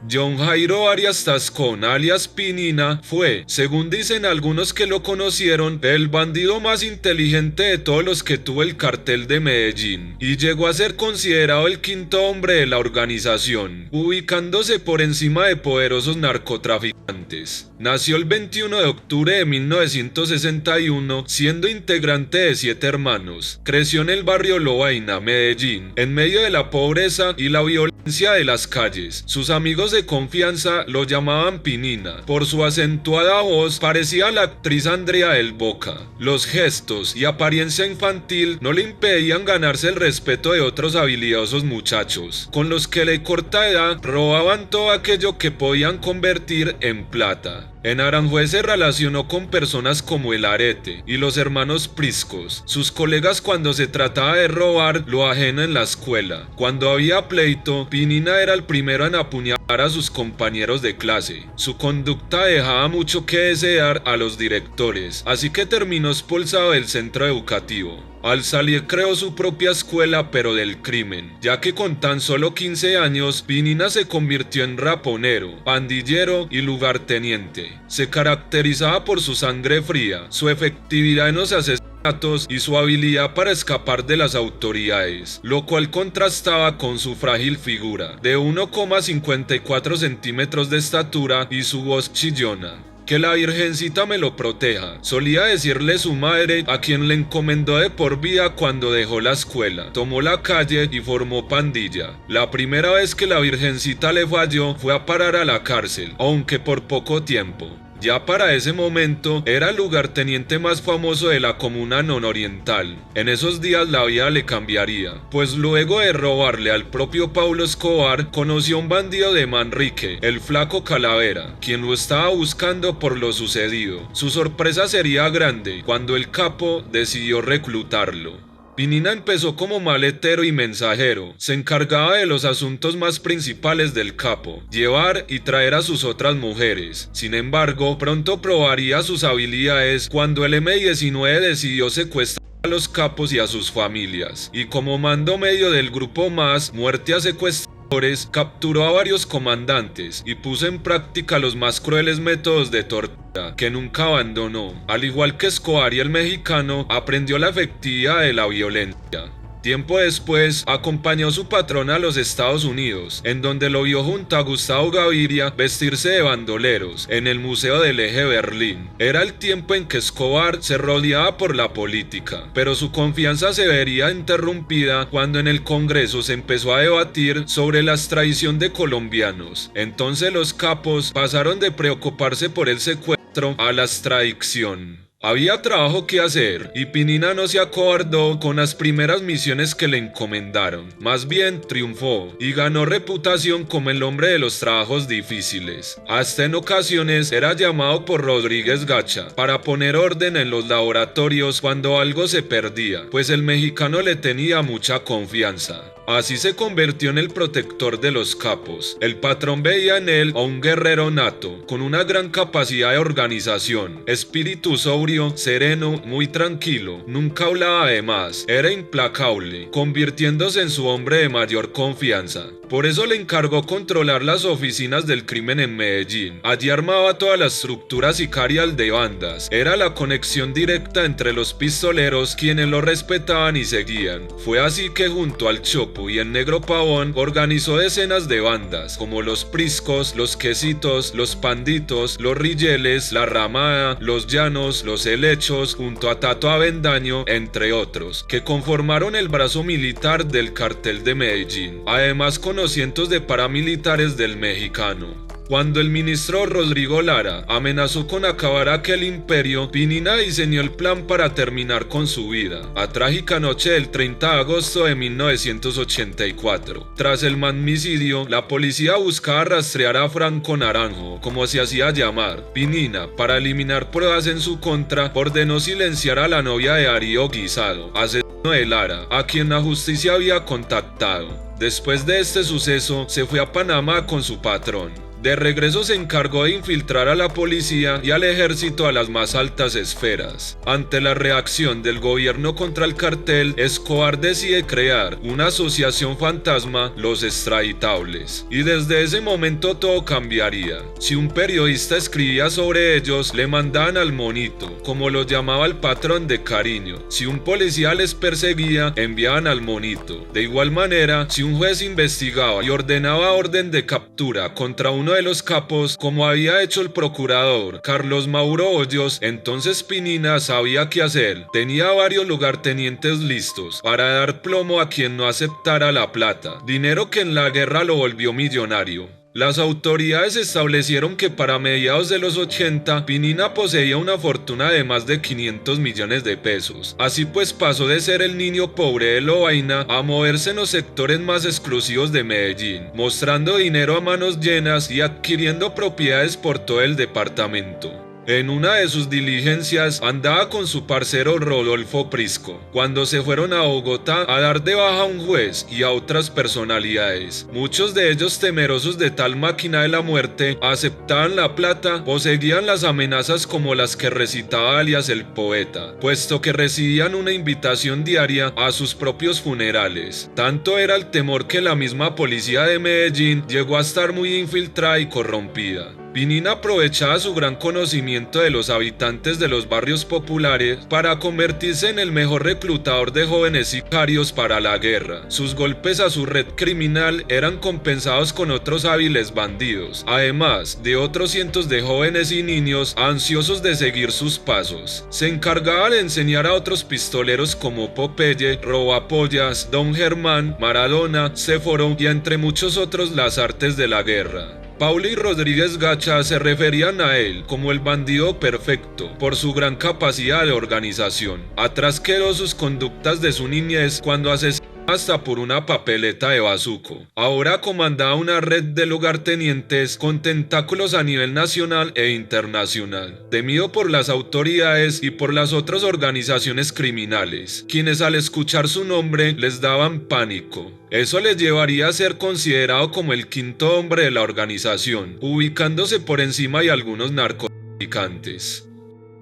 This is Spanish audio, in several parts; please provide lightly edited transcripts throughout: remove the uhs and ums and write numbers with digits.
John Jairo Arias Tascón, alias Pinina, fue, según dicen algunos que lo conocieron, el bandido más inteligente de todos los que tuvo el cartel de Medellín, y llegó a ser considerado el quinto hombre de la organización, ubicándose por encima de poderosos narcotraficantes. Nació el 21 de octubre de 1961, siendo integrante de 7 hermanos. Creció en el barrio Lovaina, Medellín, en medio de la pobreza y la violencia de las calles. Sus amigos de confianza lo llamaban Pinina. Por su acentuada voz parecía la actriz Andrea del Boca. Los gestos y apariencia infantil no le impedían ganarse el respeto de otros habilidosos muchachos, con los que de corta edad robaban todo aquello que podían convertir en plata. En Aranjuez se relacionó con personas como el Arete y los hermanos Priscos. Sus colegas, cuando se trataba de robar lo ajeno en la escuela. Cuando había pleito, Pinina era el primero en apuñalar a sus compañeros de clase. Su conducta dejaba mucho que desear a los directores, así que terminó expulsado del centro educativo. Al salir creó su propia escuela, pero del crimen, ya que con tan solo 15 años, Pinina se convirtió en raponero, pandillero y lugarteniente. Se caracterizaba por su sangre fría, su efectividad en los asesinatos y su habilidad para escapar de las autoridades, lo cual contrastaba con su frágil figura, de 1,54 centímetros de estatura y su voz chillona. Que la Virgencita me lo proteja, solía decirle su madre, a quien le encomendó de por vida cuando dejó la escuela, tomó la calle y formó pandilla. La primera vez que la Virgencita le falló fue a parar a la cárcel, aunque por poco tiempo. Ya para ese momento era el lugarteniente más famoso de la comuna nororiental. En esos días la vida le cambiaría, pues luego de robarle al propio Pablo Escobar, conoció a un bandido de Manrique, el Flaco Calavera, quien lo estaba buscando por lo sucedido. Su sorpresa sería grande cuando el capo decidió reclutarlo. Pinina empezó como maletero y mensajero, se encargaba de los asuntos más principales del capo, llevar y traer a sus otras mujeres. Sin embargo, pronto probaría sus habilidades cuando el M-19 decidió secuestrar a los capos y a sus familias, y como mando medio del grupo Más, Muerte a Secuestradores, capturó a varios comandantes y puso en práctica los más crueles métodos de tortura, que nunca abandonó. Al igual que Escobar y el mexicano, aprendió la efectividad de la violencia. Tiempo después, acompañó a su patrón a los Estados Unidos, en donde lo vio junto a Gustavo Gaviria vestirse de bandoleros en el Museo del Eje Berlín. Era el tiempo en que Escobar se rodeaba por la política, pero su confianza se vería interrumpida cuando en el Congreso se empezó a debatir sobre la extradición de colombianos. Entonces los capos pasaron de preocuparse por el secuestro a la extradición. Había trabajo que hacer y Pinina no se acobardó con las primeras misiones que le encomendaron. Más bien triunfó y ganó reputación como el hombre de los trabajos difíciles. Hasta en ocasiones era llamado por Rodríguez Gacha para poner orden en los laboratorios cuando algo se perdía, pues el mexicano le tenía mucha confianza. Así se convirtió en el protector de los capos. El patrón veía en él a un guerrero nato, con una gran capacidad de organización, espíritu sobrio, sereno, muy tranquilo, nunca hablaba de más, era implacable, convirtiéndose en su hombre de mayor confianza. Por eso le encargó controlar las oficinas del crimen en Medellín. Allí armaba toda la estructura sicarial de bandas. Era la conexión directa entre los pistoleros, quienes lo respetaban y seguían. Fue así que junto al Chopo y el Negro Pavón organizó decenas de bandas, como los Priscos, los Quesitos, los Panditos, los Rilleles, la Ramada, los Llanos, los Helechos, junto a Tato Avendaño, entre otros, que conformaron el brazo militar del cartel de Medellín. Además, con cientos de paramilitares del mexicano. Cuando el ministro Rodrigo Lara amenazó con acabar aquel imperio, Pinina diseñó el plan para terminar con su vida. A trágica noche del 30 de agosto de 1984. Tras el magnicidio, la policía buscaba rastrear a Franco Naranjo, como se hacía llamar. Pinina, para eliminar pruebas en su contra, ordenó silenciar a la novia de Darío Guisado, asesino de Lara, a quien la justicia había contactado. Después de este suceso, se fue a Panamá con su patrón. De regreso se encargó de infiltrar a la policía y al ejército a las más altas esferas. Ante la reacción del gobierno contra el cartel, Escobar decide crear una asociación fantasma, los extraditables. Y desde ese momento todo cambiaría. Si un periodista escribía sobre ellos, le mandaban al monito, como lo llamaba el patrón de cariño. Si un policía les perseguía, enviaban al monito. De igual manera, si un juez investigaba y ordenaba orden de captura contra uno de los capos, como había hecho el procurador Carlos Mauro Hoyos, entonces Pinina sabía qué hacer. Tenía varios lugartenientes listos para dar plomo a quien no aceptara la plata, dinero que en la guerra lo volvió millonario. Las autoridades establecieron que para mediados de los 80, Pinina poseía una fortuna de más de 500 millones de pesos. Así pues pasó de ser el niño pobre de Lovaina a moverse en los sectores más exclusivos de Medellín, mostrando dinero a manos llenas y adquiriendo propiedades por todo el departamento. En una de sus diligencias andaba con su parcero Rodolfo Prisco, cuando se fueron a Bogotá a dar de baja a un juez y a otras personalidades. Muchos de ellos, temerosos de tal máquina de la muerte, aceptaban la plata o seguían las amenazas como las que recitaba alias el poeta, puesto que recibían una invitación diaria a sus propios funerales. Tanto era el temor que la misma policía de Medellín llegó a estar muy infiltrada y corrompida. Pinina aprovechaba su gran conocimiento de los habitantes de los barrios populares para convertirse en el mejor reclutador de jóvenes sicarios para la guerra. Sus golpes a su red criminal eran compensados con otros hábiles bandidos, además de otros cientos de jóvenes y niños ansiosos de seguir sus pasos. Se encargaba de enseñar a otros pistoleros como Popeye, Robapollas, Don Germán, Maradona, Séforo y entre muchos otros las artes de la guerra. Paulo y Rodríguez Gacha se referían a él como el bandido perfecto por su gran capacidad de organización. Atrás quedó sus conductas de su niñez cuando asesinó hasta por una papeleta de bazuco. Ahora comandaba una red de lugartenientes con tentáculos a nivel nacional e internacional, temido por las autoridades y por las otras organizaciones criminales, quienes al escuchar su nombre les daban pánico. Eso les llevaría a ser considerado como el quinto hombre de la organización, ubicándose por encima de algunos narcotraficantes.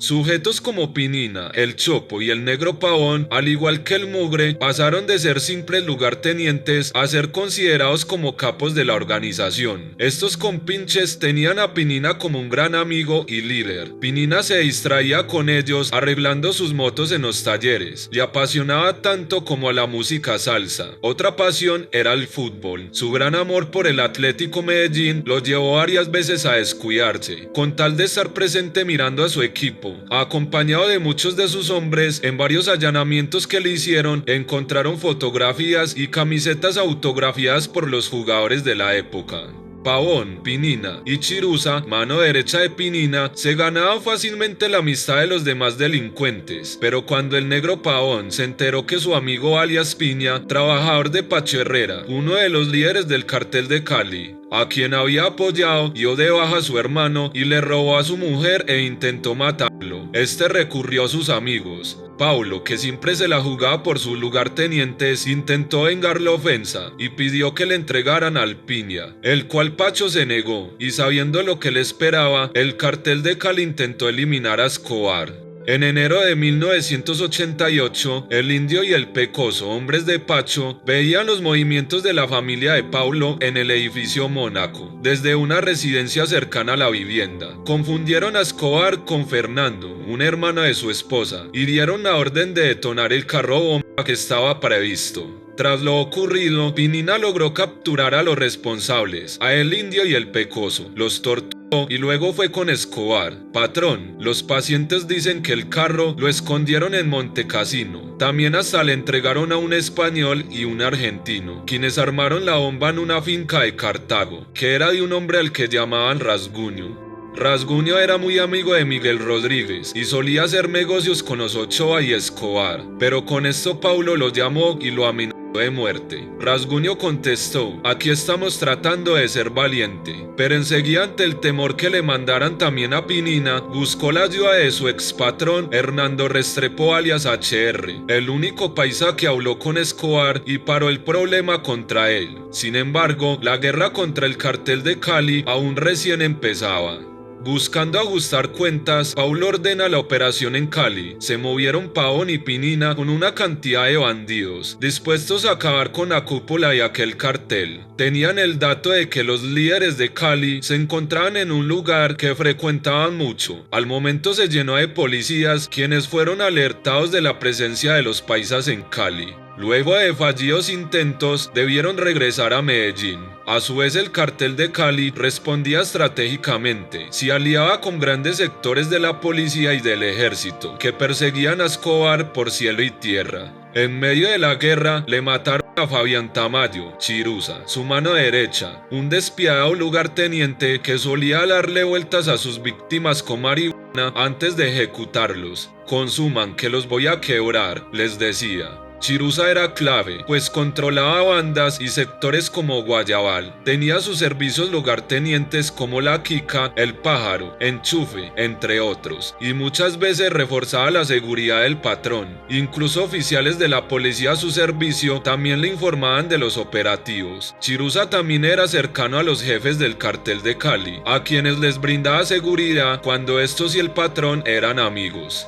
Sujetos como Pinina, el Chopo y el Negro Pavón, al igual que el Mugre, pasaron de ser simples lugartenientes a ser considerados como capos de la organización. Estos compinches tenían a Pinina como un gran amigo y líder. Pinina se distraía con ellos arreglando sus motos en los talleres. Le apasionaba tanto como a la música salsa. Otra pasión era el fútbol. Su gran amor por el Atlético Medellín lo llevó varias veces a descuidarse, con tal de estar presente mirando a su equipo. Acompañado de muchos de sus hombres, en varios allanamientos que le hicieron, encontraron fotografías y camisetas autografiadas por los jugadores de la época. Pavón, Pinina y Chiruza, mano derecha de Pinina, se ganaban fácilmente la amistad de los demás delincuentes, pero cuando el Negro Pavón se enteró que su amigo alias Piña, trabajador de Pacho Herrera, uno de los líderes del cartel de Cali, a quien había apoyado, dio de baja a su hermano y le robó a su mujer e intentó matarlo. Este recurrió a sus amigos. Paulo, que siempre se la jugaba por sus lugartenientes, intentó vengar la ofensa y pidió que le entregaran al Piña, el cual Pacho se negó, y sabiendo lo que le esperaba, el cartel de Cali intentó eliminar a Escobar. En enero de 1988, el Indio y el Pecoso, hombres de Pacho, veían los movimientos de la familia de Paulo en el edificio Mónaco, desde una residencia cercana a la vivienda. Confundieron a Escobar con Fernando, una hermana de su esposa, y dieron la orden de detonar el carro bomba que estaba previsto. Tras lo ocurrido, Pinina logró capturar a los responsables, a el Indio y el Pecoso, los torturó y luego fue con Escobar. Patrón, los pacientes dicen que el carro lo escondieron en Montecassino. También hasta le entregaron a un español y un argentino, quienes armaron la bomba en una finca de Cartago, que era de un hombre al que llamaban Rasguño. Rasguño era muy amigo de Miguel Rodríguez y solía hacer negocios con los Ochoa y Escobar, pero con esto Paulo lo llamó y lo amenazó de muerte. Rasguño contestó: aquí estamos tratando de ser valiente, pero enseguida, ante el temor que le mandaran también a Pinina, buscó la ayuda de su expatrón Hernando Restrepo alias HR, el único paisa que habló con Escobar y paró el problema contra él. Sin embargo, la guerra contra el cartel de Cali aún recién empezaba. Buscando ajustar cuentas, Paulo ordena la operación en Cali. Se movieron Pavón y Pinina con una cantidad de bandidos, dispuestos a acabar con la cúpula de aquel cartel. Tenían el dato de que los líderes de Cali se encontraban en un lugar que frecuentaban mucho. Al momento se llenó de policías, quienes fueron alertados de la presencia de los paisas en Cali. Luego de fallidos intentos, debieron regresar a Medellín. A su vez, el cartel de Cali respondía estratégicamente. Se aliaba con grandes sectores de la policía y del ejército, que perseguían a Escobar por cielo y tierra. En medio de la guerra, le mataron a Fabián Tamayo, Chiruza, su mano derecha, un despiadado lugarteniente que solía darle vueltas a sus víctimas con marihuana antes de ejecutarlos. Consuman, que los voy a quebrar, les decía. Chiruza era clave, pues controlaba bandas y sectores como Guayabal. Tenía a sus servicios lugartenientes como La Quica, El Pájaro, Enchufe, entre otros, y muchas veces reforzaba la seguridad del patrón. Incluso oficiales de la policía a su servicio también le informaban de los operativos. Chiruza también era cercano a los jefes del cartel de Cali, a quienes les brindaba seguridad cuando estos y el patrón eran amigos.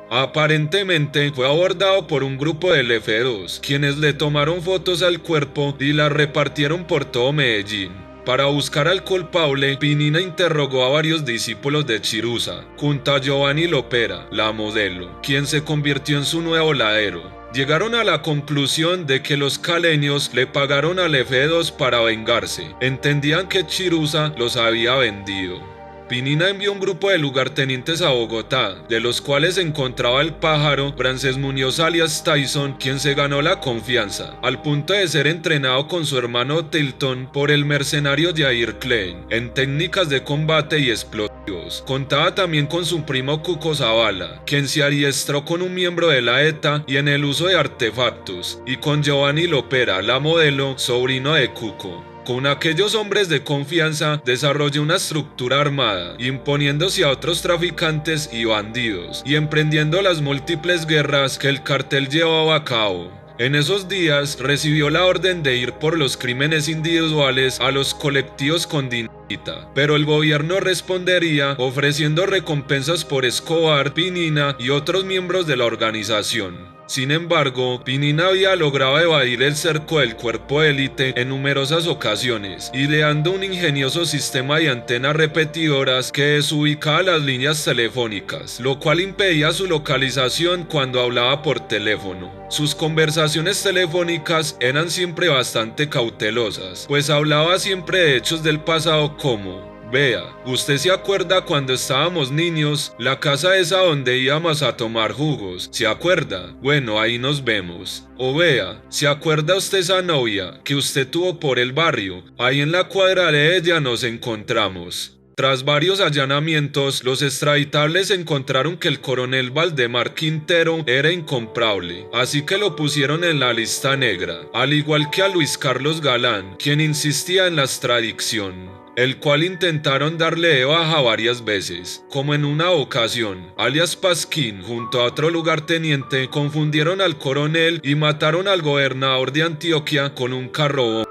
Aparentemente fue abordado por un grupo del F2, quienes le tomaron fotos al cuerpo y las repartieron por todo Medellín. Para buscar al culpable, Pinina interrogó a varios discípulos de Chiruza, junto a Giovanni Lopera, la modelo, quien se convirtió en su nuevo ladero. Llegaron a la conclusión de que los caleños le pagaron al F2 para vengarse. Entendían que Chiruza los había vendido. Pinina envió un grupo de lugartenientes a Bogotá, de los cuales se encontraba el Pájaro, Francés Muñoz alias Tyson, quien se ganó la confianza, al punto de ser entrenado con su hermano Tilton por el mercenario Jair Klein, en técnicas de combate y explosivos. Contaba también con su primo Cuco Zavala, quien se adiestró con un miembro de la ETA y en el uso de artefactos, y con Giovanni Lopera, la modelo, sobrino de Cuco. Con aquellos hombres de confianza desarrolló una estructura armada, imponiéndose a otros traficantes y bandidos, y emprendiendo las múltiples guerras que el cartel llevaba a cabo. En esos días recibió la orden de ir por los crímenes individuales a los colectivos con dinamita, pero el gobierno respondería ofreciendo recompensas por Escobar, Pinina y otros miembros de la organización. Sin embargo, Pinina había logrado evadir el cerco del cuerpo élite en numerosas ocasiones, ideando un ingenioso sistema de antenas repetidoras que desubicaba las líneas telefónicas, lo cual impedía su localización cuando hablaba por teléfono. Sus conversaciones telefónicas eran siempre bastante cautelosas, pues hablaba siempre de hechos del pasado como: vea, ¿usted se acuerda cuando estábamos niños, la casa esa donde íbamos a tomar jugos? ¿Se acuerda? Bueno, ahí nos vemos. O vea, ¿se acuerda usted esa novia que usted tuvo por el barrio? Ahí en la cuadra de ella nos encontramos. Tras varios allanamientos, los extraditables encontraron que el coronel Valdemar Quintero era incomparable, así que lo pusieron en la lista negra, al igual que a Luis Carlos Galán, quien insistía en la extradición, el cual intentaron darle de baja varias veces. Como en una ocasión, alias Pasquín junto a otro lugarteniente confundieron al coronel y mataron al gobernador de Antioquia con un carro bomba.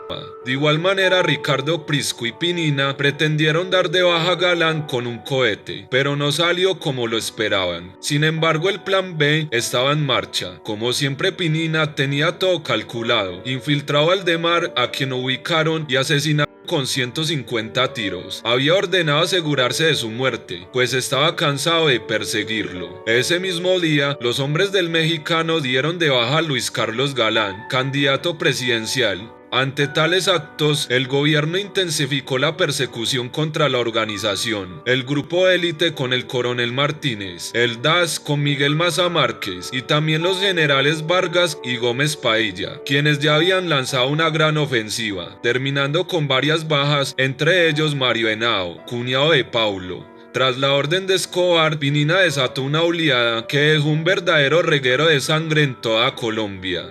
De igual manera, Ricardo Prisco y Pinina pretendieron dar de baja a Galán con un cohete, pero no salió como lo esperaban. Sin embargo, el plan B estaba en marcha. Como siempre, Pinina tenía todo calculado. Infiltrado a Valdemar, a quien ubicaron y asesinaron con 150 tiros. Había ordenado asegurarse de su muerte, pues estaba cansado de perseguirlo. Ese mismo día, los hombres del mexicano dieron de baja a Luis Carlos Galán, candidato presidencial. Ante tales actos, el gobierno intensificó la persecución contra la organización, el grupo élite con el coronel Martínez, el DAS con Miguel Maza Márquez y también los generales Vargas y Gómez Pailla, quienes ya habían lanzado una gran ofensiva, terminando con varias bajas, entre ellos Mario Henao, cuñado de Paulo. Tras la orden de Escobar, Pinina desató una oleada que dejó un verdadero reguero de sangre en toda Colombia.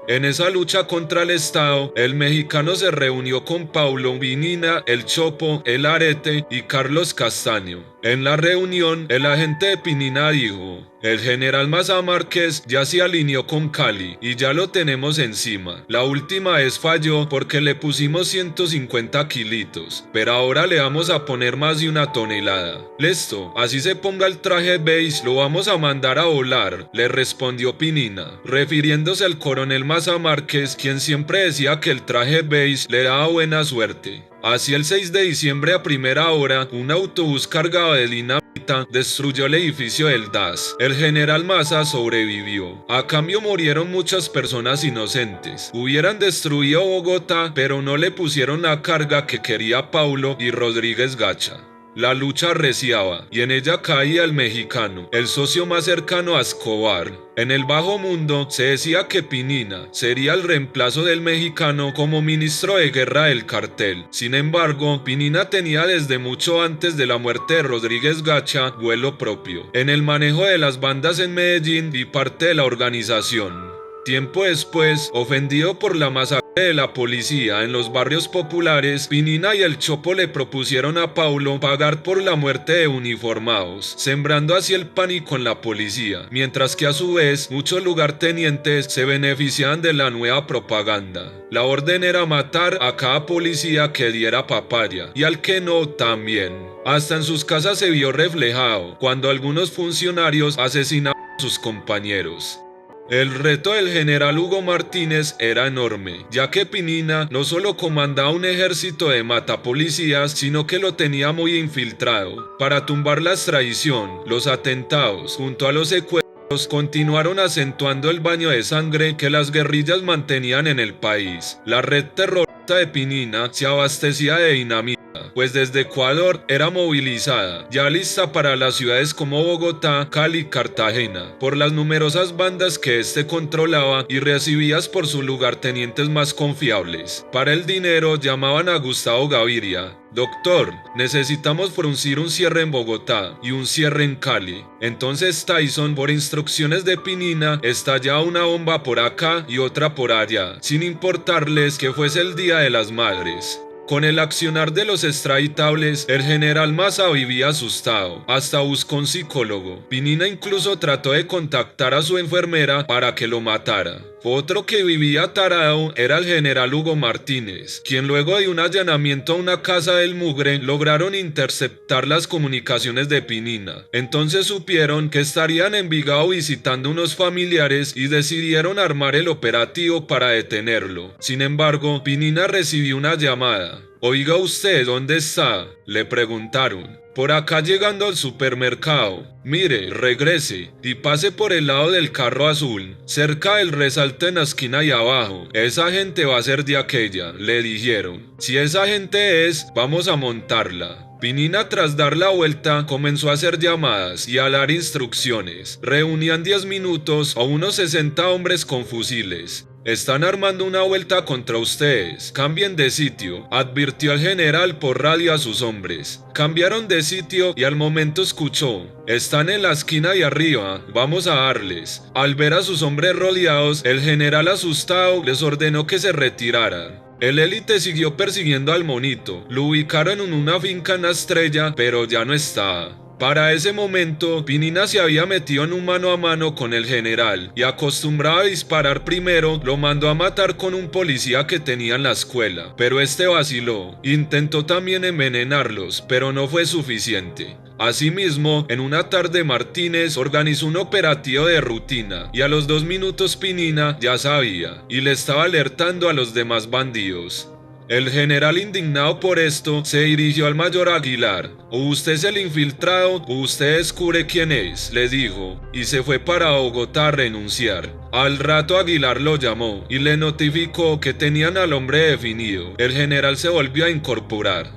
En esa lucha contra el Estado, el mexicano se reunió con Paulo Pinina, el Chopo, el Arete y Carlos Castaño. En la reunión, el agente de Pinina dijo: el general Maza Márquez ya se alineó con Cali y ya lo tenemos encima. La última vez falló porque le pusimos 150 kilitos, pero ahora le vamos a poner más de 1 tonelada. Listo, así se ponga el traje beige, lo vamos a mandar a volar, le respondió Pinina, refiriéndose al coronel Maza Márquez, quien siempre decía que el traje beige le daba buena suerte. Así el 6 de diciembre a primera hora, un autobús cargado de dinamita destruyó el edificio del DAS. El general Maza sobrevivió. A cambio murieron muchas personas inocentes. Hubieran destruido Bogotá, pero no le pusieron la carga que quería Paulo y Rodríguez Gacha. La lucha arreciaba, y en ella caía el mexicano, el socio más cercano a Escobar. En el bajo mundo se decía que Pinina sería el reemplazo del mexicano como ministro de guerra del cartel. Sin embargo, Pinina tenía desde mucho antes de la muerte de Rodríguez Gacha vuelo propio en el manejo de las bandas en Medellín y parte de la organización. Tiempo después, ofendido por la masacre de la policía en los barrios populares, Pinina y el Chopo le propusieron a Paulo pagar por la muerte de uniformados, sembrando así el pánico en la policía, mientras que a su vez muchos lugartenientes se beneficiaban de la nueva propaganda. La orden era matar a cada policía que diera papaya, y al que no también. Hasta en sus casas se vio reflejado, cuando algunos funcionarios asesinaban a sus compañeros. El reto del general Hugo Martínez era enorme, ya que Pinina no solo comandaba un ejército de matapolicías, sino que lo tenía muy infiltrado. Para tumbar la extradición, los atentados, junto a los secuestros, continuaron acentuando el baño de sangre que las guerrillas mantenían en el país. La red terrorista de Pinina se abastecía de dinamita, pues desde Ecuador era movilizada, ya lista para las ciudades como Bogotá, Cali y Cartagena, por las numerosas bandas que éste controlaba y recibidas por sus lugartenientes más confiables. Para el dinero llamaban a Gustavo Gaviria: doctor, necesitamos fruncir un cierre en Bogotá y un cierre en Cali. Entonces Tyson, por instrucciones de Pinina, estallaba una bomba por acá y otra por allá, sin importarles que fuese el Día de las Madres. Con el accionar de los extraditables, el general Maza vivía asustado, hasta buscó un psicólogo. Pinina incluso trató de contactar a su enfermera para que lo matara. Otro que vivía tarado era el general Hugo Martínez, quien luego de un allanamiento a una casa del Mugre lograron interceptar las comunicaciones de Pinina. Entonces supieron que estaría en Envigado visitando unos familiares y decidieron armar el operativo para detenerlo. Sin embargo, Pinina recibió una llamada. «Oiga usted, ¿dónde está?», le preguntaron. «Por acá llegando al supermercado. Mire, regrese y pase por el lado del carro azul, cerca del resalte en la esquina y abajo. Esa gente va a ser de aquella», le dijeron. «Si esa gente es, vamos a montarla». Pinina, tras dar la vuelta, comenzó a hacer llamadas y a dar instrucciones. Reunían 10 minutos a unos 60 hombres con fusiles. «Están armando una vuelta contra ustedes, cambien de sitio», advirtió el general por radio a sus hombres. Cambiaron de sitio y al momento escuchó: «Están en la esquina de arriba, vamos a darles». Al ver a sus hombres rodeados, el general asustado les ordenó que se retiraran. El élite siguió persiguiendo al monito, lo ubicaron en una finca en la Estrella, pero ya no estaba. Para ese momento, Pinina se había metido en un mano a mano con el general y, acostumbrado a disparar primero, lo mandó a matar con un policía que tenía en la escuela. Pero este vaciló, intentó también envenenarlos, pero no fue suficiente. Asimismo, en una tarde Martínez organizó un operativo de rutina y a los 2 minutos Pinina ya sabía y le estaba alertando a los demás bandidos. El general, indignado por esto, se dirigió al mayor Aguilar. «O usted es el infiltrado o usted descubre quién es», le dijo, y se fue para Bogotá a renunciar. Al rato Aguilar lo llamó y le notificó que tenían al hombre definido. El general se volvió a incorporar.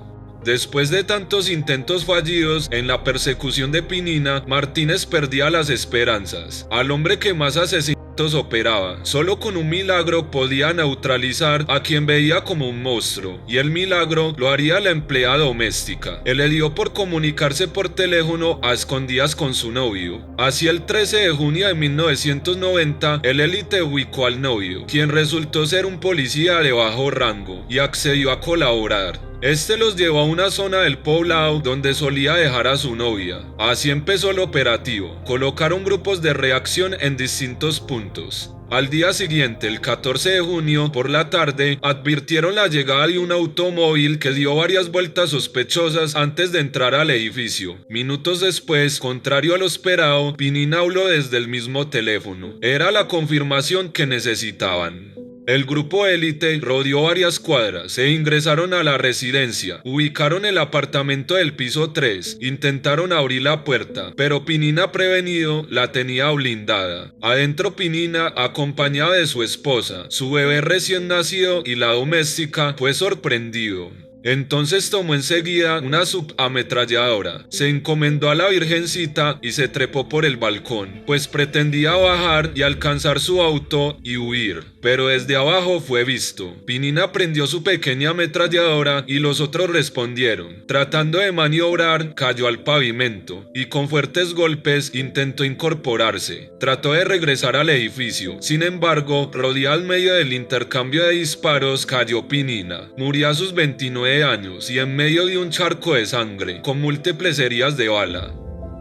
Después de tantos intentos fallidos en la persecución de Pinina, Martínez perdía las esperanzas. Al hombre que más asesinó operaba. Solo con un milagro podía neutralizar a quien veía como un monstruo, y el milagro lo haría la empleada doméstica. Él le dio por comunicarse por teléfono a escondidas con su novio. Así el 13 de junio de 1990, el élite ubicó al novio, quien resultó ser un policía de bajo rango, y accedió a colaborar. Este los llevó a una zona del poblado donde solía dejar a su novia. Así empezó el operativo. Colocaron grupos de reacción en distintos puntos. Al día siguiente, el 14 de junio, por la tarde, advirtieron la llegada de un automóvil que dio varias vueltas sospechosas antes de entrar al edificio. Minutos después, contrario a lo esperado, Pinina habló desde el mismo teléfono. Era la confirmación que necesitaban. El grupo élite rodeó varias cuadras e ingresaron a la residencia. Ubicaron el apartamento del piso 3, intentaron abrir la puerta, pero Pinina, prevenido, la tenía blindada. Adentro, Pinina, acompañada de su esposa, su bebé recién nacido y la doméstica, fue sorprendido. Entonces tomó enseguida una subametralladora, se encomendó a la Virgencita y se trepó por el balcón, pues pretendía bajar y alcanzar su auto y huir, pero desde abajo fue visto. Pinina prendió su pequeña ametralladora y los otros respondieron. Tratando de maniobrar, cayó al pavimento y con fuertes golpes intentó incorporarse. Trató de regresar al edificio, sin embargo, rodeada al medio del intercambio de disparos, cayó Pinina. Murió a sus 29 años y en medio de un charco de sangre, con múltiples heridas de bala.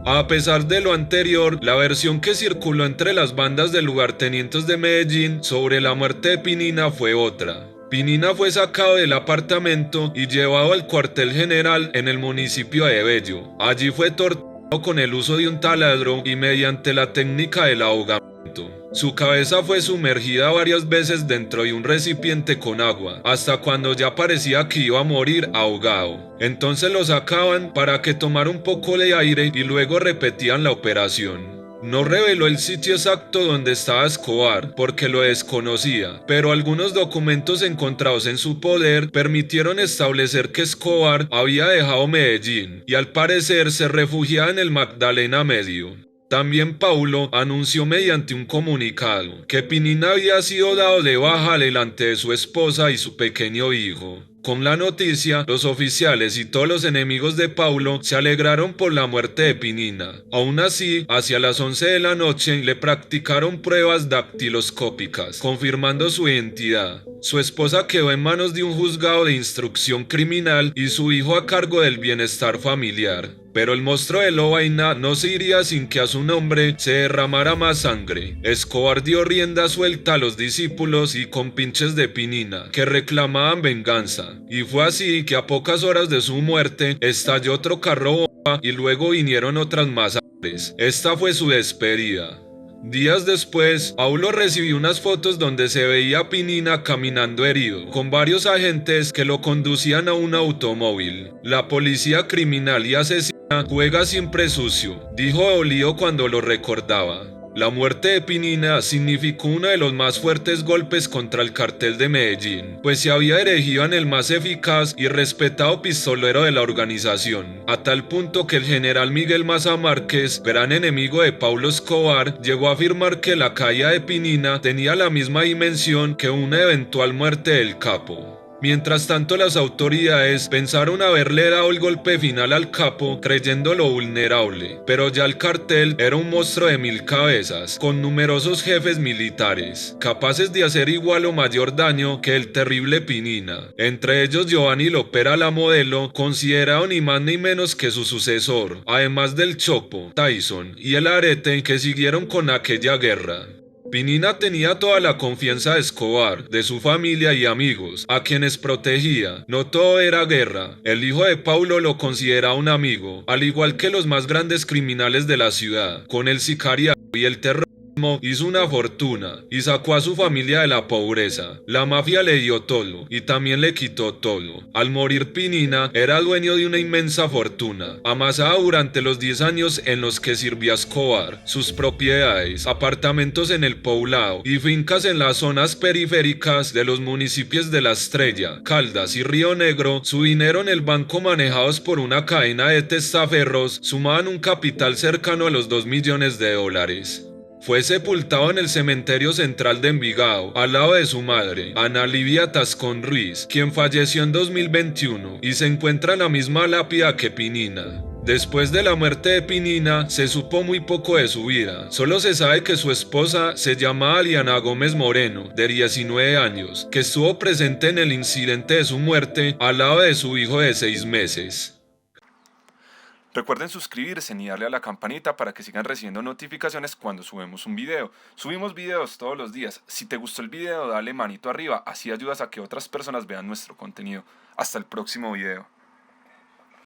A pesar de lo anterior, la versión que circuló entre las bandas de lugartenientes de Medellín sobre la muerte de Pinina fue otra. Pinina fue sacado del apartamento y llevado al cuartel general en el municipio de Bello. Allí fue torturado con el uso de un taladro y mediante la técnica del ahogamiento. Su cabeza fue sumergida varias veces dentro de un recipiente con agua, hasta cuando ya parecía que iba a morir ahogado. Entonces lo sacaban para que tomara un poco de aire y luego repetían la operación. No reveló el sitio exacto donde estaba Escobar, porque lo desconocía, pero algunos documentos encontrados en su poder permitieron establecer que Escobar había dejado Medellín y al parecer se refugiaba en el Magdalena Medio. También Paulo anunció mediante un comunicado que Pinina había sido dado de baja delante de su esposa y su pequeño hijo. Con la noticia, los oficiales y todos los enemigos de Paulo se alegraron por la muerte de Pinina. Aún así, hacia las 11 de la noche le practicaron pruebas dactiloscópicas, confirmando su identidad. Su esposa quedó en manos de un juzgado de instrucción criminal y su hijo a cargo del bienestar familiar. Pero el monstruo de Lovaina no se iría sin que a su nombre se derramara más sangre. Escobar dio rienda suelta a los discípulos y compinches de Pinina, que reclamaban venganza. Y fue así que a pocas horas de su muerte estalló otro carro bomba y luego vinieron otras masacres. Esta fue su despedida. Días después, Paulo recibió unas fotos donde se veía a Pinina caminando herido, con varios agentes que lo conducían a un automóvil. La policía criminal y asesina juega siempre sucio, dijo dolido cuando lo recordaba. La muerte de Pinina significó uno de los más fuertes golpes contra el cartel de Medellín, pues se había erigido en el más eficaz y respetado pistolero de la organización, a tal punto que el general Miguel Maza Márquez, gran enemigo de Pablo Escobar, llegó a afirmar que la caída de Pinina tenía la misma dimensión que una eventual muerte del capo. Mientras tanto, las autoridades pensaron haberle dado el golpe final al capo creyéndolo vulnerable, pero ya el cartel era un monstruo de 1000 cabezas, con numerosos jefes militares, capaces de hacer igual o mayor daño que el terrible Pinina. Entre ellos Giovanni Lopera la Modelo, considerado ni más ni menos que su sucesor, además del Chopo, Tyson y el Arete que siguieron con aquella guerra. Pinina tenía toda la confianza de Escobar, de su familia y amigos, a quienes protegía. No todo era guerra. El hijo de Paulo lo consideraba un amigo, al igual que los más grandes criminales de la ciudad. Con el sicariato y el terrorismo hizo una fortuna y sacó a su familia de la pobreza. La mafia le dio todo y también le quitó todo. Al morir Pinina, era dueño de una inmensa fortuna, amasada durante los 10 años en los que sirvió a Escobar. Sus propiedades, apartamentos en el poblado y fincas en las zonas periféricas de los municipios de La Estrella, Caldas y Río Negro, su dinero en el banco manejados por una cadena de testaferros, sumaban un capital cercano a los $2 millones. Fue sepultado en el cementerio central de Envigado, al lado de su madre, Ana Livia Tascón Ruiz, quien falleció en 2021, y se encuentra en la misma lápida que Pinina. Después de la muerte de Pinina, se supo muy poco de su vida. Solo se sabe que su esposa se llama Aliana Gómez Moreno, de 19 años, que estuvo presente en el incidente de su muerte al lado de su hijo de 6 meses. Recuerden suscribirse y darle a la campanita para que sigan recibiendo notificaciones cuando subimos un video. Subimos videos todos los días. Si te gustó el video, dale manito arriba, así ayudas a que otras personas vean nuestro contenido. Hasta el próximo video.